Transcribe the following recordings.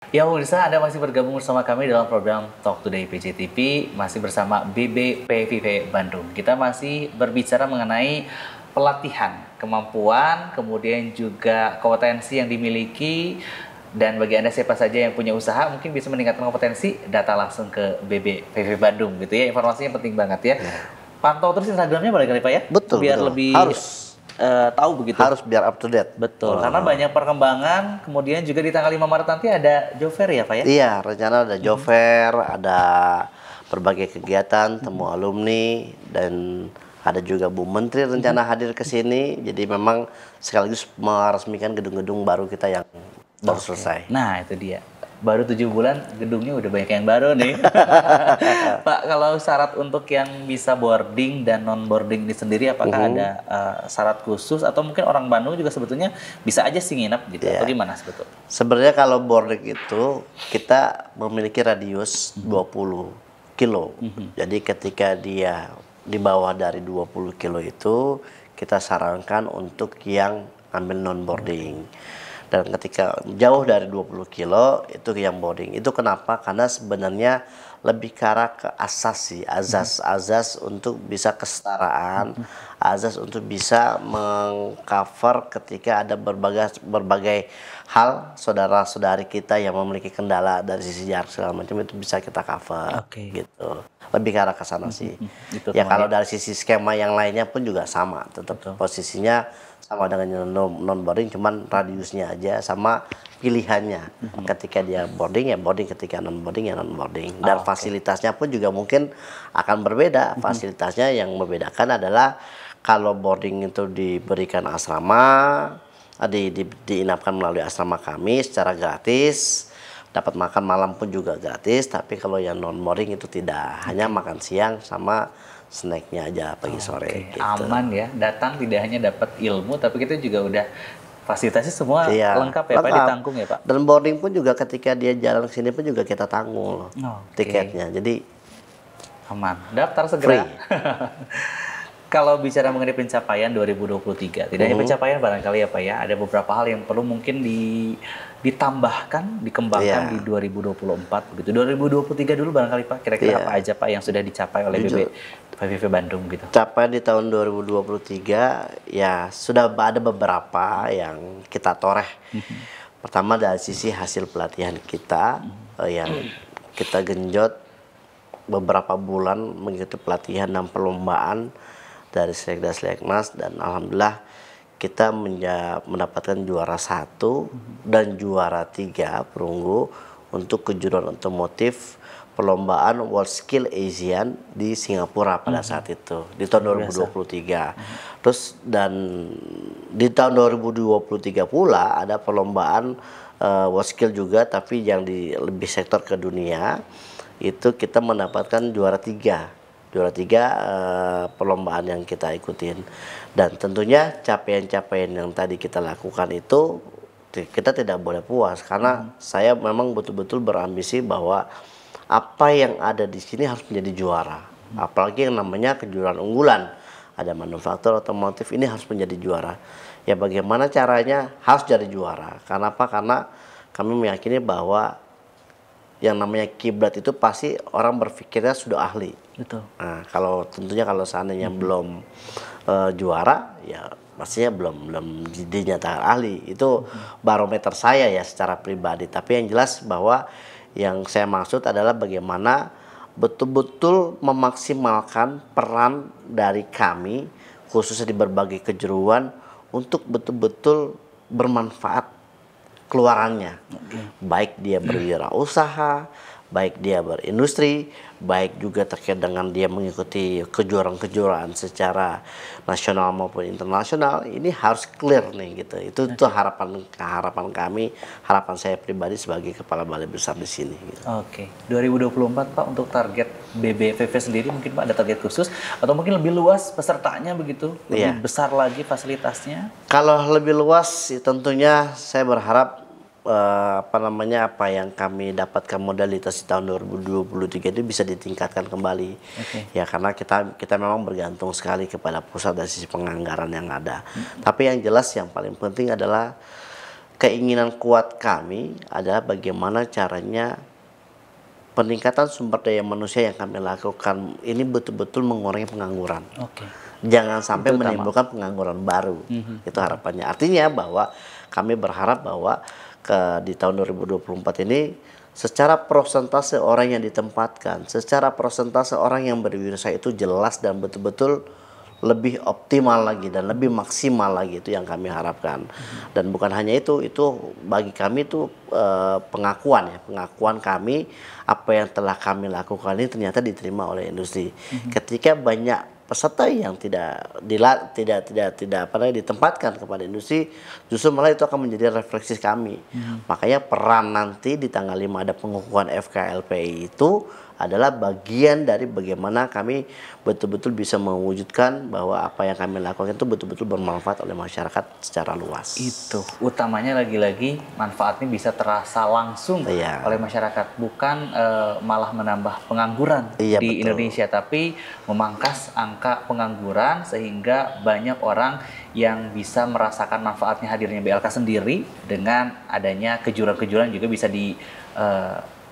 Ya pemirsa, Anda masih bergabung bersama kami dalam program Talk Today PJTV, masih bersama BBPVV Bandung. Kita masih berbicara mengenai pelatihan, kemampuan, kemudian juga kompetensi yang dimiliki. Dan bagi Anda siapa saja yang punya usaha, mungkin bisa meningkatkan kompetensi, data langsung ke BBPVV Bandung gitu ya. Informasinya penting banget ya. Pantau terus Instagramnya barangkali Pak ya, Betul, biar betul. lebih Harus tahu begitu. harus biar up to date. Betul, karena banyak perkembangan. Kemudian juga di tanggal 5 Maret nanti ada job fair ya Pak ya? Iya, rencana ada job fair, ada berbagai kegiatan, temu alumni, dan ada juga Bu Menteri rencana hadir ke sini. Jadi memang sekaligus meresmikan gedung-gedung baru kita yang baru selesai. Nah itu dia. Baru 7 bulan gedungnya udah banyak yang baru nih. Pak, kalau syarat untuk yang bisa boarding dan non boarding ini sendiri apakah ada syarat khusus atau mungkin orang Bandung juga sebetulnya bisa aja sih nginep gitu atau gimana sebetulnya? Sebenarnya kalau boarding itu kita memiliki radius 20 kilo. Jadi ketika dia di bawah dari 20 kilo itu kita sarankan untuk yang ambil non boarding. Dan ketika jauh dari 20 kilo itu yang boarding. Itu kenapa? Karena sebenarnya lebih ke arah ke asas sih, azas untuk bisa kesetaraan, azas untuk bisa mengcover ketika ada berbagai hal saudara-saudari kita yang memiliki kendala dari sisi jarak segala macam itu bisa kita cover gitu. Lebih ke arah ke sana sih. Itu Ya teman kalau dari sisi skema yang lainnya pun juga sama, tetap posisinya sama dengan non boarding, cuman radiusnya aja sama pilihannya. Ketika dia boarding ya boarding, ketika non boarding ya non boarding. Dan fasilitasnya pun juga mungkin akan berbeda. Fasilitasnya yang membedakan adalah kalau boarding itu diberikan asrama, diinapkan melalui asrama kami secara gratis. Dapat makan malam pun juga gratis, tapi kalau yang non boarding itu tidak, hanya makan siang sama snacknya aja pagi sore. Gitu. Aman ya, datang tidak hanya dapat ilmu, tapi kita juga udah fasilitasnya semua lengkap ya Pak, ditanggung ya Pak? Dan boarding pun juga ketika dia jalan ke sini pun juga kita tanggung loh tiketnya, jadi aman, daftar segera. Kalau bicara mengenai pencapaian 2023, tidak hanya pencapaian barangkali ya Pak ya, ada beberapa hal yang perlu mungkin ditambahkan, dikembangkan di 2024 begitu. 2023 dulu barangkali Pak, kira-kira apa aja Pak yang sudah dicapai oleh BBPVV Bandung gitu? Capaian di tahun 2023 ya sudah ada beberapa yang kita toreh. Pertama dari sisi hasil pelatihan kita yang kita genjot beberapa bulan mengikuti pelatihan dan perlombaan dari Sekdas-Leknas, dan alhamdulillah kita mendapatkan juara 1 dan juara 3 perunggu untuk kejuaraan otomotif perlombaan World Skill Asian di Singapura pada saat itu di tahun 2023. Terus dan di tahun 2023 pula ada perlombaan World Skill juga, tapi yang di lebih sektor ke dunia itu kita mendapatkan juara 3 perlombaan yang kita ikutin. Dan tentunya capaian-capaian yang tadi kita lakukan itu kita tidak boleh puas, karena saya memang betul-betul berambisi bahwa apa yang ada di sini harus menjadi juara. Apalagi yang namanya kejuaraan unggulan, ada manufaktur otomotif, ini harus menjadi juara. Ya bagaimana caranya harus jadi juara. Karena apa? Karena kami meyakini bahwa yang namanya kiblat itu pasti orang berpikirnya sudah ahli. Betul. Nah, kalau tentunya kalau seandainya belum juara, ya pastinya belum dinyatakan ahli. Itu barometer saya ya secara pribadi. Tapi yang jelas bahwa yang saya maksud adalah bagaimana betul-betul memaksimalkan peran dari kami, khususnya di berbagai kejuruan, untuk betul-betul bermanfaat keluarannya. Baik dia berwirausaha, baik dia berindustri, baik juga terkait dengan dia mengikuti kejuaraan-kejuaraan secara nasional maupun internasional, ini harus clear nih gitu. Itu harapan kami, harapan saya pribadi sebagai kepala balai besar di sini. Gitu. 2024 Pak, untuk target BBVV sendiri mungkin Pak ada target khusus atau mungkin lebih luas pesertanya begitu, lebih besar lagi fasilitasnya? Kalau lebih luas tentunya saya berharap apa yang kami dapatkan modalitas di tahun 2023 itu bisa ditingkatkan kembali. Ya karena kita memang bergantung sekali kepada pusat dari sisi penganggaran yang ada. Tapi yang jelas yang paling penting adalah keinginan kuat kami adalah bagaimana caranya peningkatan sumber daya manusia yang kami lakukan ini betul-betul mengurangi pengangguran. Oke. Jangan sampai Itu utama. menimbulkan pengangguran baru. Itu harapannya. Artinya bahwa kami berharap bahwa di tahun 2024 ini secara persentase orang yang ditempatkan, secara persentase orang yang berwirausaha itu jelas dan betul-betul lebih optimal lagi dan lebih maksimal lagi, itu yang kami harapkan. Dan bukan hanya itu bagi kami itu pengakuan ya, pengakuan kami apa yang telah kami lakukan ini ternyata diterima oleh industri. Ketika banyak peserta yang tidak ditempatkan kepada industri, justru malah itu akan menjadi refleksi kami. Makanya peran nanti di tanggal 5 ada pengukuhan FKLPI itu adalah bagian dari bagaimana kami betul-betul bisa mewujudkan bahwa apa yang kami lakukan itu betul-betul bermanfaat oleh masyarakat secara luas. Itu utamanya lagi-lagi manfaatnya bisa terasa langsung oleh masyarakat, bukan malah menambah pengangguran di betul. Indonesia, tapi memangkas angka pengangguran sehingga banyak orang yang bisa merasakan manfaatnya hadirnya BLK sendiri. Dengan adanya kejuran-kejuran juga bisa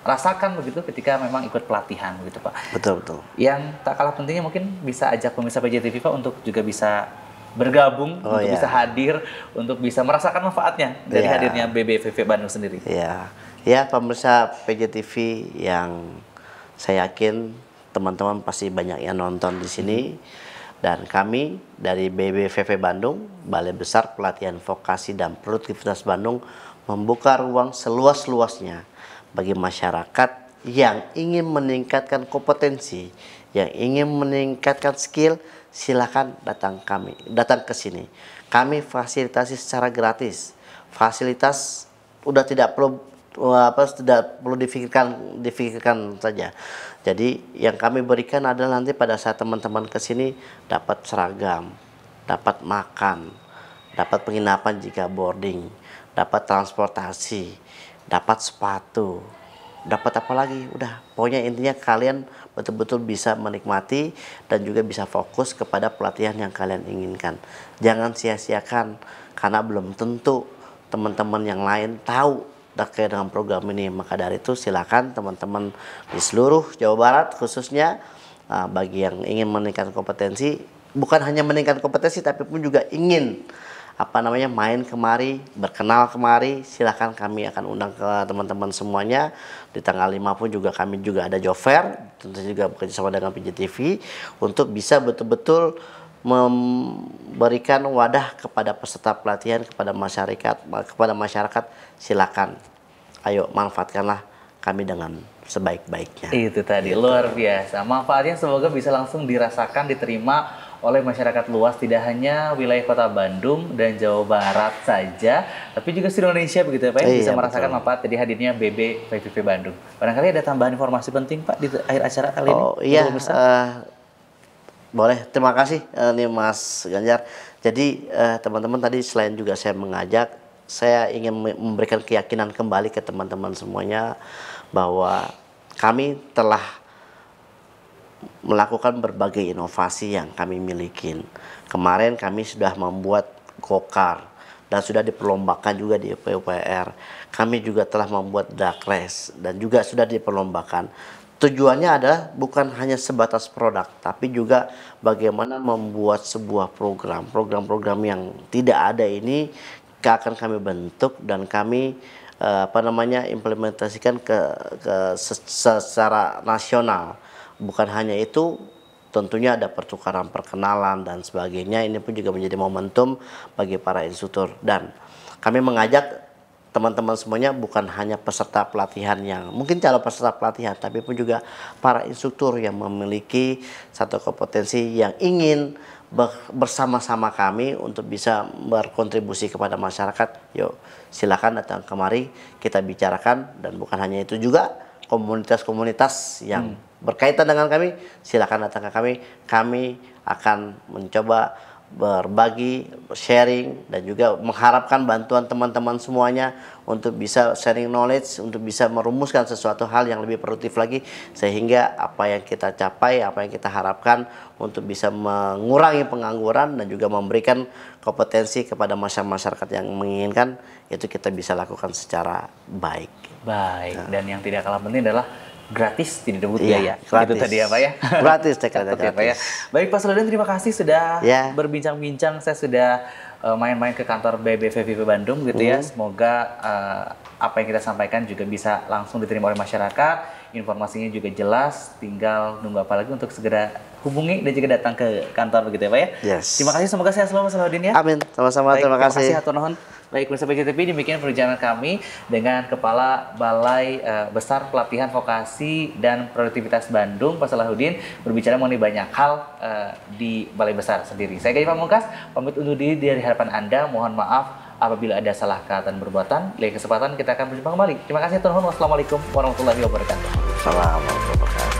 rasakan begitu ketika memang ikut pelatihan begitu Pak. Betul. Yang tak kalah pentingnya mungkin bisa ajak pemirsa PJTV Pak untuk juga bisa bergabung, untuk bisa hadir, untuk bisa merasakan manfaatnya dari hadirnya BBVV Bandung sendiri. Ya pemirsa PJTV yang saya yakin teman-teman pasti banyak yang nonton di sini. Dan kami dari BBVV Bandung, Balai Besar Pelatihan Vokasi dan Produktivitas Bandung, membuka ruang seluas-luasnya bagi masyarakat yang ingin meningkatkan kompetensi, yang ingin meningkatkan skill, silakan datang ke sini. Kami fasilitasi secara gratis. Fasilitas udah tidak perlu difikirkan saja. Jadi yang kami berikan adalah nanti pada saat teman-teman ke sini dapat seragam, dapat makan, dapat penginapan jika boarding, dapat transportasi, dapat sepatu, dapat apa lagi? Udah, pokoknya intinya kalian betul-betul bisa menikmati dan juga bisa fokus kepada pelatihan yang kalian inginkan. Jangan sia-siakan karena belum tentu teman-teman yang lain tahu terkait dengan program ini. Maka dari itu silakan teman-teman di seluruh Jawa Barat khususnya bagi yang ingin meningkatkan kompetensi, bukan hanya meningkatkan kompetensi tapi pun juga ingin main kemari, berkenal kemari, silahkan kami akan undang ke teman-teman semuanya. Di tanggal 5 pun juga kami juga ada job fair, tentu juga bekerjasama dengan PJTV untuk bisa betul-betul memberikan wadah kepada peserta pelatihan, kepada masyarakat, silakan ayo manfaatkanlah kami dengan sebaik-baiknya. Itu tadi luar biasa. Manfaatnya semoga bisa langsung dirasakan, diterima oleh masyarakat luas, tidak hanya wilayah Kota Bandung dan Jawa Barat saja, tapi juga seluruh Indonesia begitu ya Pak, bisa merasakan manfaat dari hadirnya BBVV Bandung. Barangkali ada tambahan informasi penting Pak di akhir acara kali ini? Boleh. Terima kasih nih Mas Ganjar. Jadi teman-teman tadi selain juga saya mengajak, saya ingin memberikan keyakinan kembali ke teman-teman semuanya bahwa kami telah melakukan berbagai inovasi yang kami miliki. Kemarin kami sudah membuat go-kart dan sudah diperlombakan juga di PUPR. Kami juga telah membuat drag race dan juga sudah diperlombakan. Tujuannya adalah bukan hanya sebatas produk, tapi juga bagaimana membuat sebuah program yang tidak ada ini akan kami bentuk dan kami implementasikan secara nasional. Bukan hanya itu, tentunya ada pertukaran perkenalan dan sebagainya. Ini pun juga menjadi momentum bagi para instruktur. Dan kami mengajak teman-teman semuanya, bukan hanya peserta pelatihan yang mungkin calon peserta pelatihan, tapi pun juga para instruktur yang memiliki satu kompetensi yang ingin bersama-sama kami untuk bisa berkontribusi kepada masyarakat. Yuk, silakan datang kemari, kita bicarakan. Dan bukan hanya itu juga, komunitas-komunitas yang berkaitan dengan kami, silakan datang ke kami. Kami akan mencoba berbagi, sharing, dan juga mengharapkan bantuan teman-teman semuanya untuk bisa sharing knowledge, untuk bisa merumuskan sesuatu hal yang lebih produktif lagi, sehingga apa yang kita capai, apa yang kita harapkan untuk bisa mengurangi pengangguran dan juga memberikan kompetensi kepada masyarakat yang menginginkan, itu kita bisa lakukan secara baik. Baik, dan yang tidak kalah penting adalah gratis, tidak dipungut Iya, biaya. gratis. Itu tadi ya Pak ya. Gratis, Catat gratis. ya Pak ya. Baik Pak Salahuddin, terima kasih sudah Ya. berbincang-bincang. Saya sudah main-main ke kantor BBVVP Bandung gitu ya. Semoga apa yang kita sampaikan juga bisa langsung diterima oleh masyarakat. Informasinya juga jelas, tinggal nunggu apa lagi untuk segera hubungi dan juga datang ke kantor begitu ya Pak ya. Yes. Terima kasih, semoga sehat selalu Pak Salahuddin ya. Amin, sama-sama. Baik, Terima kasih. hatur nuhun. Baik, pemirsa PJTV, demikian perjalanan kami dengan Kepala Balai Besar Pelatihan Vokasi dan Produktivitas Bandung, Pak Salahuddin, berbicara mengenai banyak hal di Balai Besar sendiri. Saya Gaya Pamungkas, pamit undur diri dari hadapan Anda. Mohon maaf apabila ada salah kata dan perbuatan. Lain kesempatan kita akan berjumpa kembali. Terima kasih, hatur nuhun. Wassalamualaikum warahmatullahi wabarakatuh. Assalamualaikum warahmatullahi wabarakatuh.